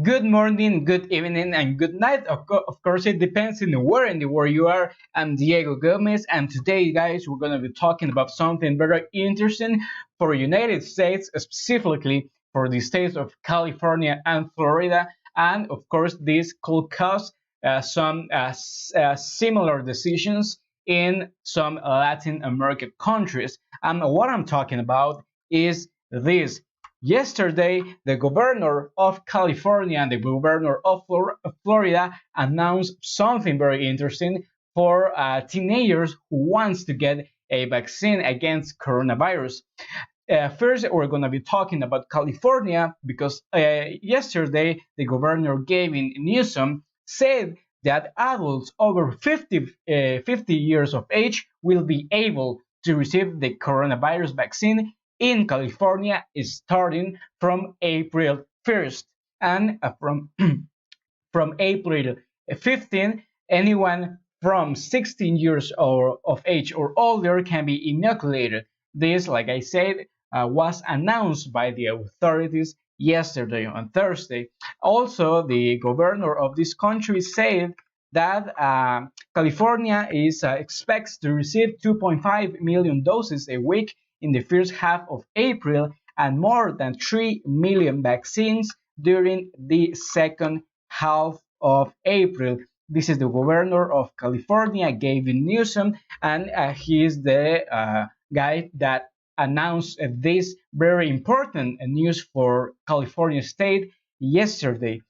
Good morning, good evening, and good night. Of course, it depends on where in the world you are. I'm Diego Gomez, and today, guys, we're going to be talking about something very interesting for United States, specifically for the states of California and Florida. And of course, this could cause some similar decisions in some Latin American countries. And what I'm talking about is this. Yesterday, the governor of California and the governor of Florida announced something very interesting for teenagers who wants to get a vaccine against coronavirus. First, we're going to be talking about California because yesterday the governor Gavin Newsom said that adults over 50 years of age will be able to receive the coronavirus vaccine in California starting from April 1st and from April 15th, anyone from 16 years of age or older can be inoculated. This, like I said, was announced by the authorities yesterday on Thursday. Also, the governor of this country said that California expects to receive 2.5 million doses a week in the first half of April and more than 3 million vaccines during the second half of April. This is the governor of California, Gavin Newsom, and he is the guy that announced this very important news for California state yesterday.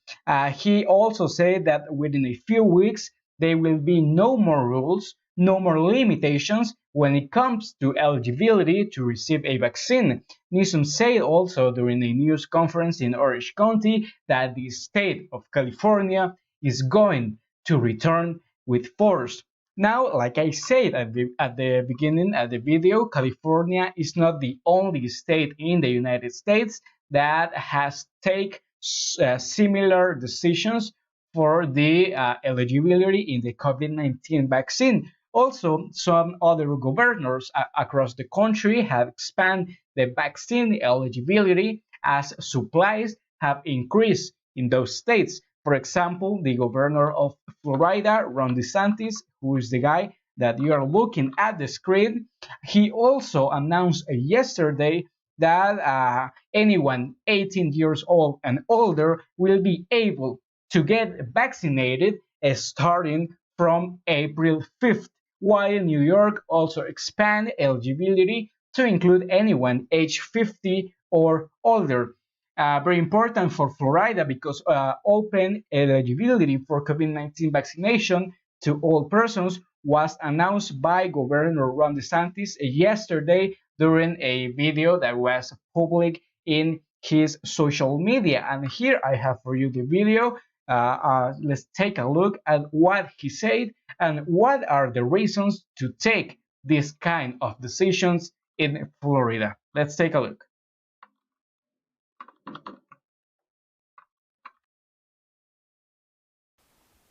He also said that within a few weeks, there will be no more rules, no more limitations when it comes to eligibility to receive a vaccine. Newsom said also during a news conference in Orange County that the state of California is going to return with force. Now, like I said at the beginning of the video, California is not the only state in the United States that has taken similar decisions for the eligibility in the COVID-19 vaccine. Also, some other governors across the country have expanded the vaccine eligibility as supplies have increased in those states. For example, the governor of Florida, Ron DeSantis, who is the guy that you are looking at the screen, he also announced yesterday that anyone 18 years old and older will be able to get vaccinated starting from April 5th, while New York also expanded eligibility to include anyone age 50 or older. Very important for Florida because open eligibility for COVID-19 vaccination to all persons was announced by Governor Ron DeSantis yesterday during a video that was public in his social media. And here I have for you the video. Let's take a look at what he said and what are the reasons to take this kind of decisions in Florida. Let's take a look.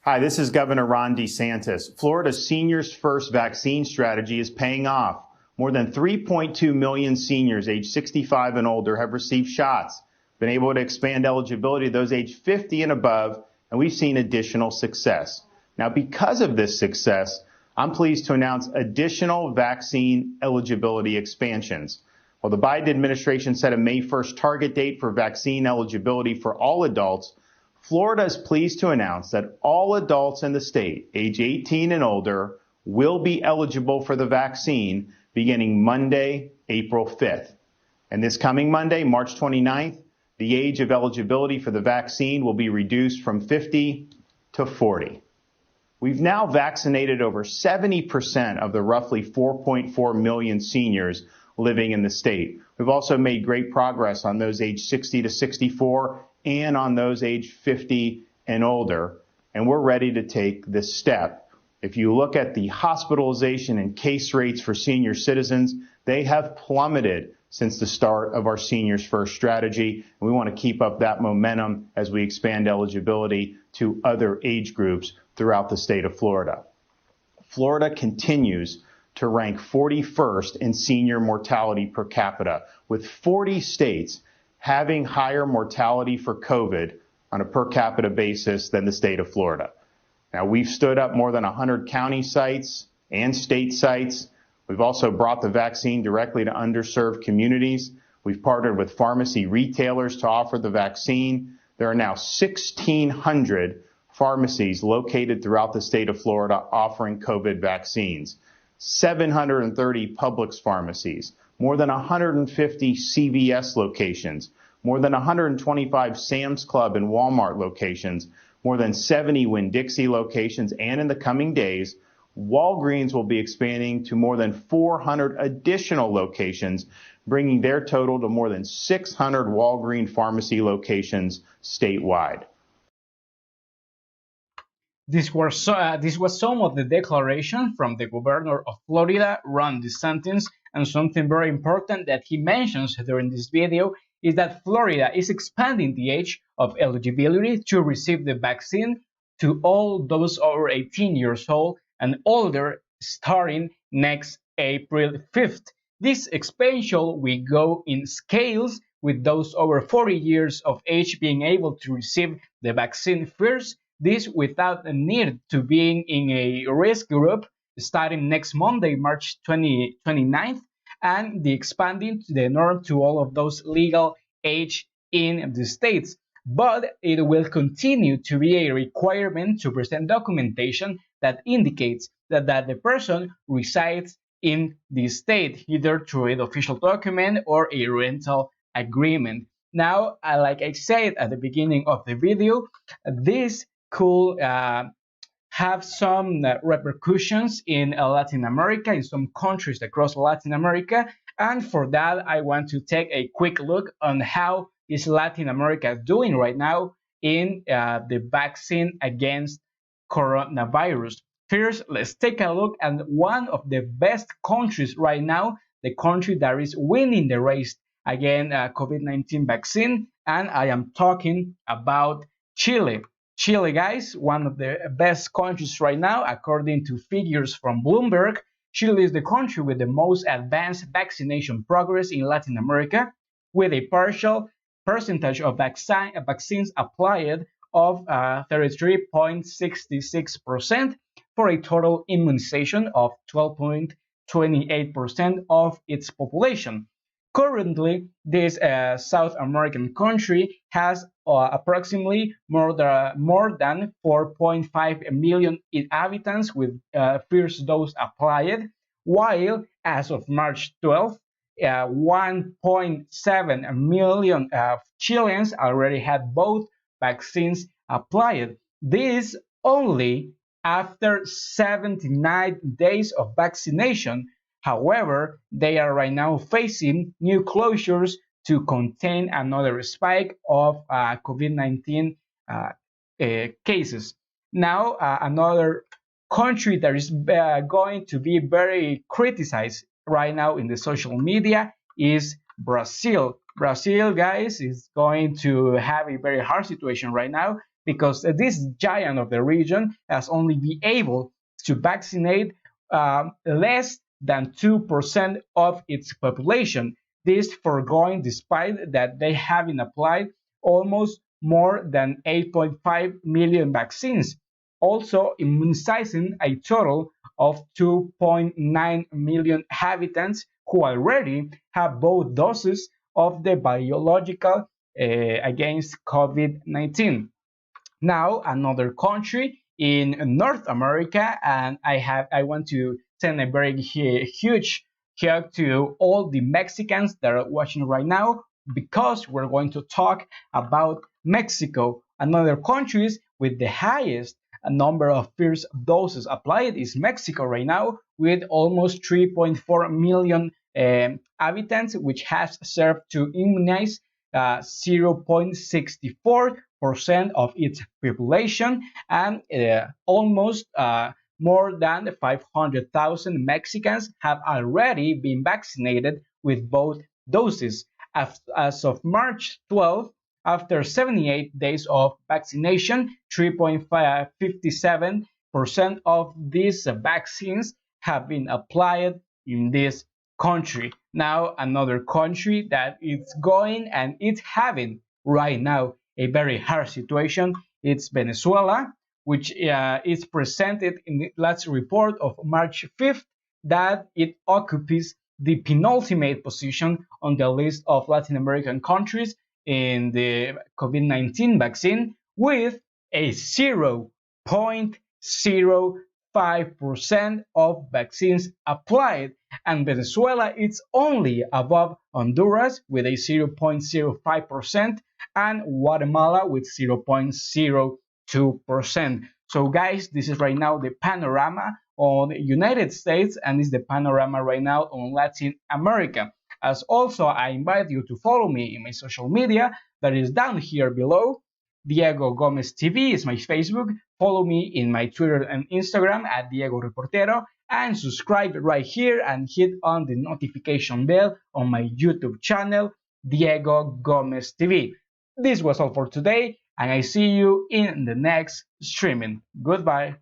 Hi, this is Governor Ron DeSantis. Florida's Seniors First vaccine strategy is paying off. More than 3.2 million seniors age 65 and older have received shots, been able to expand eligibility to those age 50 and above, and we've seen additional success. Now, because of this success, I'm pleased to announce additional vaccine eligibility expansions. While the Biden administration set a May 1st target date for vaccine eligibility for all adults, Florida is pleased to announce that all adults in the state, age 18 and older, will be eligible for the vaccine beginning Monday, April 5th. And this coming Monday, March 29th, the age of eligibility for the vaccine will be reduced from 50 to 40. We've now vaccinated over 70% of the roughly 4.4 million seniors living in the state. We've also made great progress on those age 60 to 64 and on those age 50 and older, and we're ready to take this step. If you look at the hospitalization and case rates for senior citizens, they have plummeted since the start of our Seniors First strategy, and we want to keep up that momentum as we expand eligibility to other age groups throughout the state of Florida. Florida continues to rank 41st in senior mortality per capita, with 40 states having higher mortality for COVID on a per capita basis than the state of Florida. Now, we've stood up more than 100 county sites and state sites. We've also brought the vaccine directly to underserved communities. We've partnered with pharmacy retailers to offer the vaccine. There are now 1,600 pharmacies located throughout the state of Florida offering COVID vaccines, 730 Publix pharmacies, more than 150 CVS locations, more than 125 Sam's Club and Walmart locations, more than 70 Winn-Dixie locations, and in the coming days, Walgreens will be expanding to more than 400 additional locations, bringing their total to more than 600 Walgreens pharmacy locations statewide. This was some of the declaration from the governor of Florida, Ron DeSantis, and something very important that he mentions during this video is that Florida is expanding the age of eligibility to receive the vaccine to all those over 18 years old and older starting next April 5th. This expansion will go in scales, with those over 40 years of age being able to receive the vaccine first, this without a need to being in a risk group starting next Monday, March 29th, and the expanding the norm to all of those legal age in the states. But it will continue to be a requirement to present documentation that indicates that the person resides in the state, either through an official document or a rental agreement. Now, like I said at the beginning of the video, this could have some repercussions in Latin America, in some countries across Latin America. And for that, I want to take a quick look on how is Latin America doing right now in the vaccine against coronavirus. First, let's take a look at one of the best countries right now, the country that is winning the race against COVID-19 vaccine, and I am talking about Chile. Chile, guys, one of the best countries right now, according to figures from Bloomberg. Chile is the country with the most advanced vaccination progress in Latin America, with a partial percentage of vaccines applied of 33.66% for a total immunization of 12.28% of its population. Currently, this South American country has approximately more than 4.5 million inhabitants with first dose applied, while as of March 12th, 1.7 million Chileans already had both vaccines applied. This only after 79 days of vaccination. However, they are right now facing new closures to contain another spike of COVID-19 cases. Now, another country that is going to be very criticized right now in the social media is Brazil. Brazil, guys, is going to have a very hard situation right now because this giant of the region has only been able to vaccinate less than 2% of its population. This foregoing despite that they haven't applied almost more than 8.5 million vaccines, also immunizing a total of 2.9 million inhabitants who already have both doses of the biological against COVID-19. Now, another country in North America, and I want to send a very huge hug to all the Mexicans that are watching right now, because we're going to talk about Mexico. Another country with the highest number of first doses applied is Mexico right now, with almost 3.4 million inhabitants, which has served to immunize 0.64% of its population, and almost more than 500,000 Mexicans have already been vaccinated with both doses. As of March 12th, after 78 days of vaccination, 3.57% of these vaccines have been applied in this country. Now, another country that is going and it's having right now a very hard situation. It's Venezuela, which is presented in the last report of March 5th, that it occupies the penultimate position on the list of Latin American countries in the COVID-19 vaccine, with a 0.05% of vaccines applied, and Venezuela is only above Honduras with a 0.05% and Guatemala with 0.02%. So guys, this is right now the panorama on the United States, and is the panorama right now on Latin America. As also, I invite you to follow me in my social media that is down here below. Diego Gomez TV is my Facebook. Follow me in my Twitter and Instagram at Diego Reportero, and subscribe right here and hit on the notification bell on my YouTube channel, Diego Gomez TV. This was all for today, and I see you in the next streaming. Goodbye.